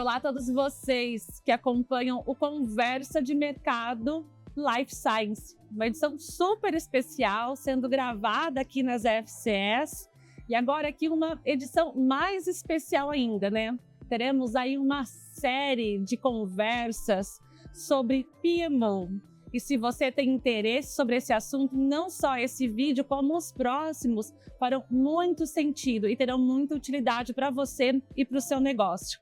Olá a todos vocês que acompanham o Conversa de Mercado Life Science, uma edição super especial sendo gravada aqui nas FCS e agora aqui uma edição mais especial ainda, né? Teremos aí uma série de conversas sobre PMO. E se você tem interesse sobre esse assunto, não só esse vídeo, como os próximos farão muito sentido e terão muita utilidade para você e para o seu negócio.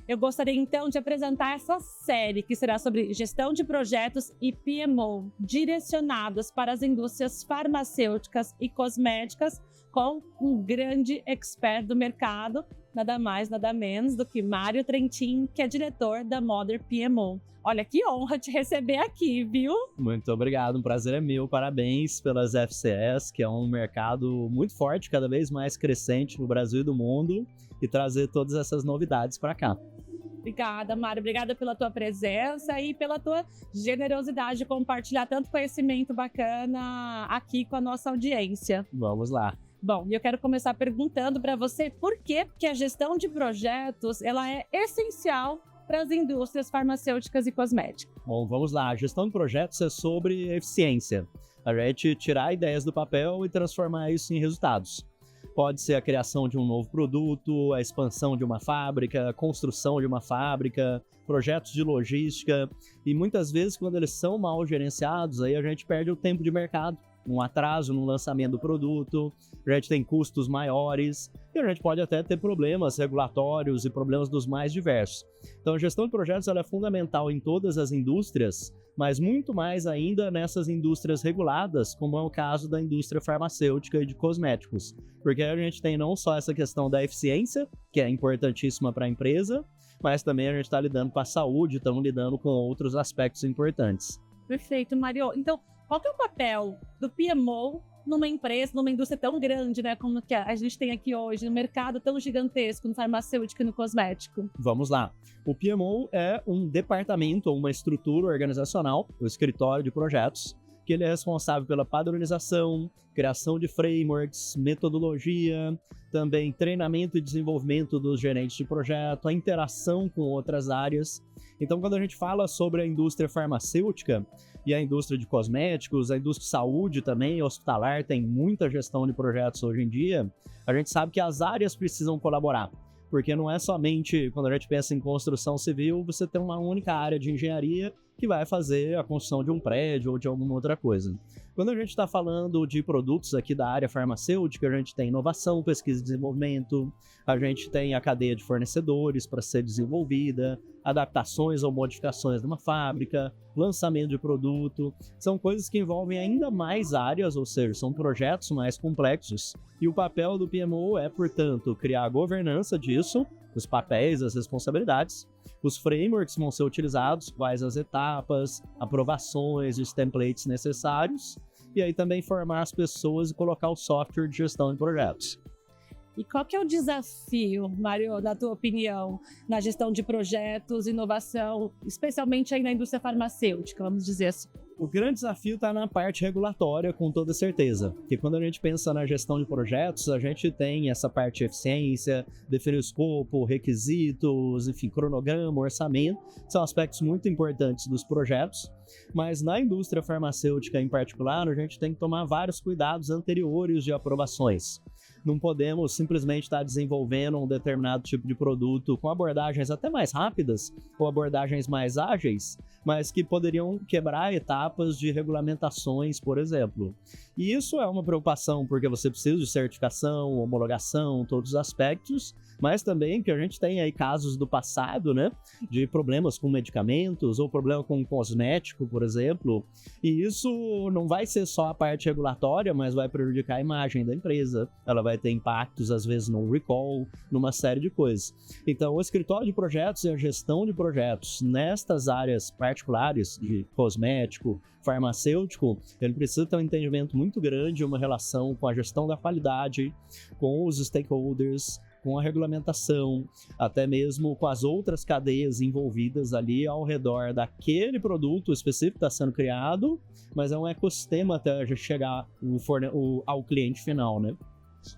Eu gostaria então de apresentar essa série que será sobre gestão de projetos e PMO direcionados para as indústrias farmacêuticas e cosméticas com um grande expert do mercado, nada mais, nada menos do que Mário Trentin, que é diretor da Mother PMO. Olha, que honra te receber aqui, viu? Muito obrigado, um prazer é meu. Parabéns pelas FCS, que é um mercado muito forte, cada vez mais crescente no Brasil e do mundo, e trazer todas essas novidades para cá. Obrigada, Mário. Obrigada pela tua presença e pela tua generosidade de compartilhar tanto conhecimento bacana aqui com a nossa audiência. Vamos lá. Bom, eu quero começar perguntando para você por que a gestão de projetos ela é essencial para as indústrias farmacêuticas e cosméticas. Bom, vamos lá. A gestão de projetos é sobre eficiência. A gente tirar ideias do papel e transformar isso em resultados. Pode ser a criação de um novo produto, a expansão de uma fábrica, a construção de uma fábrica, projetos de logística. E muitas vezes, quando eles são mal gerenciados, aí a gente perde o tempo de mercado. Um atraso no lançamento do produto, a gente tem custos maiores e a gente pode até ter problemas regulatórios e problemas dos mais diversos. Então a gestão de projetos ela é fundamental em todas as indústrias, mas muito mais ainda nessas indústrias reguladas, como é o caso da indústria farmacêutica e de cosméticos. Porque a gente tem não só essa questão da eficiência, que é importantíssima para a empresa, mas também a gente está lidando com a saúde, estamos lidando com outros aspectos importantes. Perfeito, Mário. Então, qual que é o papel do PMO numa empresa, numa indústria tão grande, né, como que a gente tem aqui hoje, no mercado tão gigantesco, no farmacêutico e no cosmético? Vamos lá. O PMO é um departamento ou uma estrutura organizacional, o escritório de projetos, que ele é responsável pela padronização, criação de frameworks, metodologia, também treinamento e desenvolvimento dos gerentes de projeto, a interação com outras áreas. Então, quando a gente fala sobre a indústria farmacêutica e a indústria de cosméticos, a indústria de saúde também, hospitalar, tem muita gestão de projetos hoje em dia, a gente sabe que as áreas precisam colaborar. Porque não é somente, quando a gente pensa em construção civil, você tem uma única área de engenharia que vai fazer a construção de um prédio ou de alguma outra coisa. Quando a gente está falando de produtos aqui da área farmacêutica, a gente tem inovação, pesquisa e desenvolvimento, a gente tem a cadeia de fornecedores para ser desenvolvida, adaptações ou modificações de uma fábrica, lançamento de produto, são coisas que envolvem ainda mais áreas, ou seja, são projetos mais complexos. E o papel do PMO é, portanto, criar a governança disso, os papéis, as responsabilidades, os frameworks vão ser utilizados, quais as etapas, aprovações, os templates necessários, e aí também formar as pessoas e colocar o software de gestão de projetos. E qual que é o desafio, Mário, na tua opinião, na gestão de projetos, inovação, especialmente aí na indústria farmacêutica, vamos dizer assim? O grande desafio está na parte regulatória, com toda certeza. Porque quando a gente pensa na gestão de projetos, a gente tem essa parte de eficiência, definir o escopo, requisitos, enfim, cronograma, orçamento. São aspectos muito importantes dos projetos. Mas na indústria farmacêutica em particular, a gente tem que tomar vários cuidados anteriores de aprovações. Não podemos simplesmente estar desenvolvendo um determinado tipo de produto com abordagens até mais rápidas ou abordagens mais ágeis, mas que poderiam quebrar etapas de regulamentações, por exemplo. E isso é uma preocupação porque você precisa de certificação, homologação, todos os aspectos, mas também que a gente tem aí casos do passado, né, de problemas com medicamentos ou problema com cosmético, por exemplo, e isso não vai ser só a parte regulatória, mas vai prejudicar a imagem da empresa, ela vai ter impactos, às vezes, no recall, numa série de coisas. Então, o escritório de projetos e a gestão de projetos nestas áreas particulares de cosmético, farmacêutico, ele precisa ter um entendimento muito grande, uma relação com a gestão da qualidade, com os stakeholders, com a regulamentação, até mesmo com as outras cadeias envolvidas ali ao redor daquele produto específico que está sendo criado, mas é um ecossistema até a gente chegar ao cliente final, né?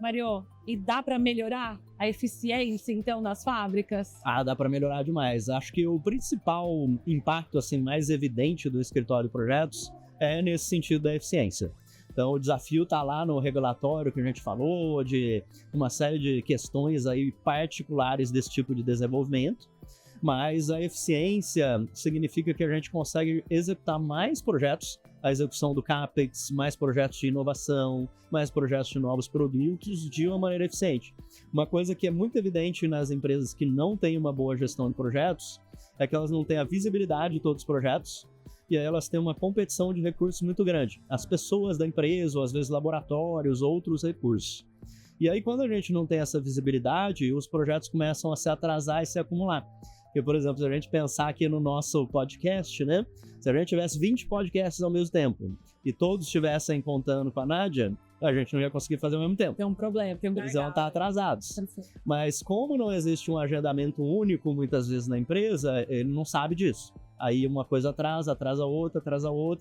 Mário, e dá para melhorar a eficiência, então, nas fábricas? Dá para melhorar demais. Acho que o principal impacto assim, mais evidente do escritório de projetos é nesse sentido da eficiência. Então, o desafio está lá no regulatório que a gente falou, de uma série de questões aí particulares desse tipo de desenvolvimento, mas a eficiência significa que a gente consegue executar mais projetos, a execução do CAPEX, mais projetos de inovação, mais projetos de novos produtos de uma maneira eficiente. Uma coisa que é muito evidente nas empresas que não têm uma boa gestão de projetos é que elas não têm a visibilidade de todos os projetos, e aí elas têm uma competição de recursos muito grande. As pessoas da empresa, ou às vezes laboratórios, outros recursos. E aí quando a gente não tem essa visibilidade, os projetos começam a se atrasar e se acumular. Porque, por exemplo, se a gente pensar aqui no nosso podcast, né? Se a gente tivesse 20 podcasts ao mesmo tempo e todos estivessem contando com a Nádia, a gente não ia conseguir fazer ao mesmo tempo. Tem um problema, tem um Eles vão estar atrasados. Mas como não existe um agendamento único muitas vezes na empresa, ele não sabe disso. Aí uma coisa atrasa outra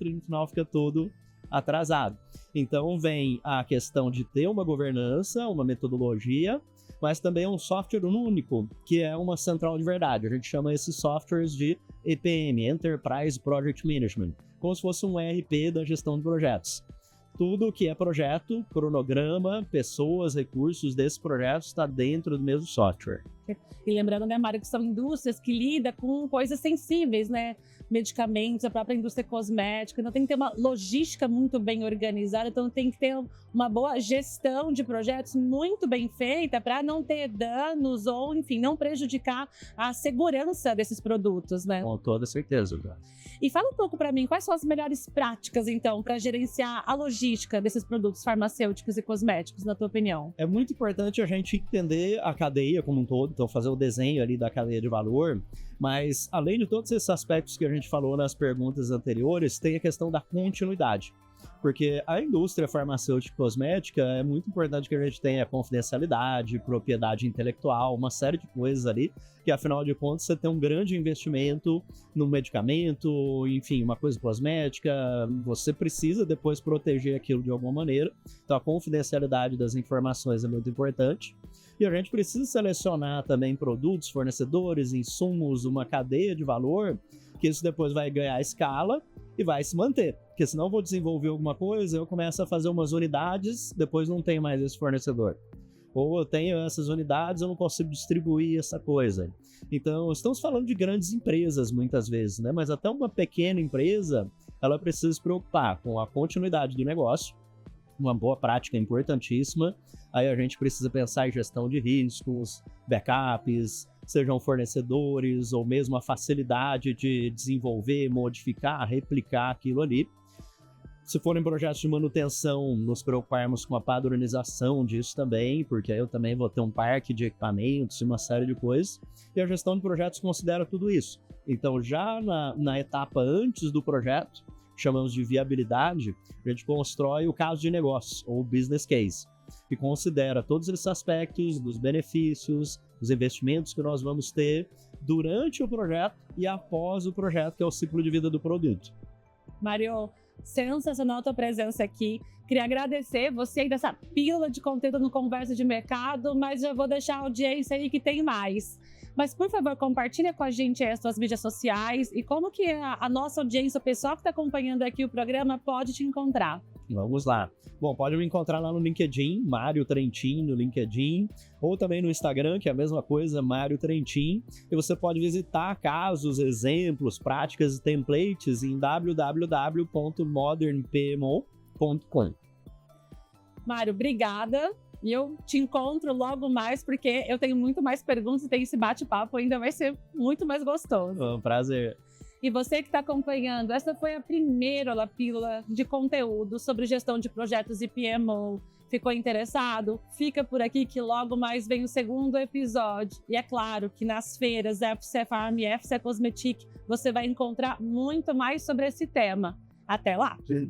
e no final fica tudo atrasado. Então vem a questão de ter uma governança, uma metodologia, mas também um software único, que é uma central de verdade. A gente chama esses softwares de EPM, Enterprise Project Management, como se fosse um ERP da gestão de projetos. Tudo que é projeto, cronograma, pessoas, recursos desses projetos está dentro do mesmo software. E lembrando, né, Mário, que são indústrias que lidam com coisas sensíveis, né? Medicamentos, a própria indústria cosmética. Então tem que ter uma logística muito bem organizada, então tem que ter uma boa gestão de projetos muito bem feita para não ter danos ou, enfim, não prejudicar a segurança desses produtos, né? Com toda certeza. E fala um pouco para mim, quais são as melhores práticas, então, para gerenciar a logística desses produtos farmacêuticos e cosméticos, na tua opinião? É muito importante a gente entender a cadeia como um todo, então fazer o desenho ali da cadeia de valor, mas além de todos esses aspectos que a gente falou nas perguntas anteriores, tem a questão da continuidade. Porque a indústria farmacêutica e cosmética é muito importante que a gente tenha confidencialidade, propriedade intelectual, uma série de coisas ali, que afinal de contas você tem um grande investimento no medicamento, enfim, uma coisa cosmética, você precisa depois proteger aquilo de alguma maneira, então a confidencialidade das informações é muito importante. E a gente precisa selecionar também produtos, fornecedores, insumos, uma cadeia de valor, que isso depois vai ganhar escala e vai se manter. Porque senão eu vou desenvolver alguma coisa, eu começo a fazer umas unidades, depois não tenho mais esse fornecedor. Ou eu tenho essas unidades, eu não consigo distribuir essa coisa. Então, estamos falando de grandes empresas muitas vezes, né? Mas até uma pequena empresa, ela precisa se preocupar com a continuidade do negócio, uma boa prática importantíssima. Aí a gente precisa pensar em gestão de riscos, backups, sejam fornecedores ou mesmo a facilidade de desenvolver, modificar, replicar aquilo ali. Se forem projetos de manutenção, nos preocuparmos com a padronização disso também, porque aí eu também vou ter um parque de equipamentos e uma série de coisas. E a gestão de projetos considera tudo isso. Então, já na etapa antes do projeto, chamamos de viabilidade, a gente constrói o caso de negócio, ou business case, que considera todos esses aspectos dos benefícios, os investimentos que nós vamos ter durante o projeto e após o projeto, que é o ciclo de vida do produto. Mário, sensacional a tua presença aqui. Queria agradecer você aí dessa pílula de conteúdo no Conversa de Mercado, mas já vou deixar a audiência aí que tem mais. Mas, por favor, compartilha com a gente as suas mídias sociais e como que a nossa audiência, o pessoal que está acompanhando aqui o programa, pode te encontrar. Vamos lá. Bom, pode me encontrar lá no LinkedIn, Mário Trentin, no LinkedIn, ou também no Instagram, que é a mesma coisa, Mário Trentin. E você pode visitar casos, exemplos, práticas e templates em www.modernpmo.com. Mário, obrigada. E eu te encontro logo mais, porque eu tenho muito mais perguntas e tem esse bate-papo ainda vai ser muito mais gostoso. Um prazer. E você que está acompanhando, essa foi a primeira pílula de conteúdo sobre gestão de projetos e PMO. Ficou interessado? Fica por aqui que logo mais vem o segundo episódio. E é claro que nas feiras FCE Farm e FCE Cosmetic você vai encontrar muito mais sobre esse tema. Até lá! Sim.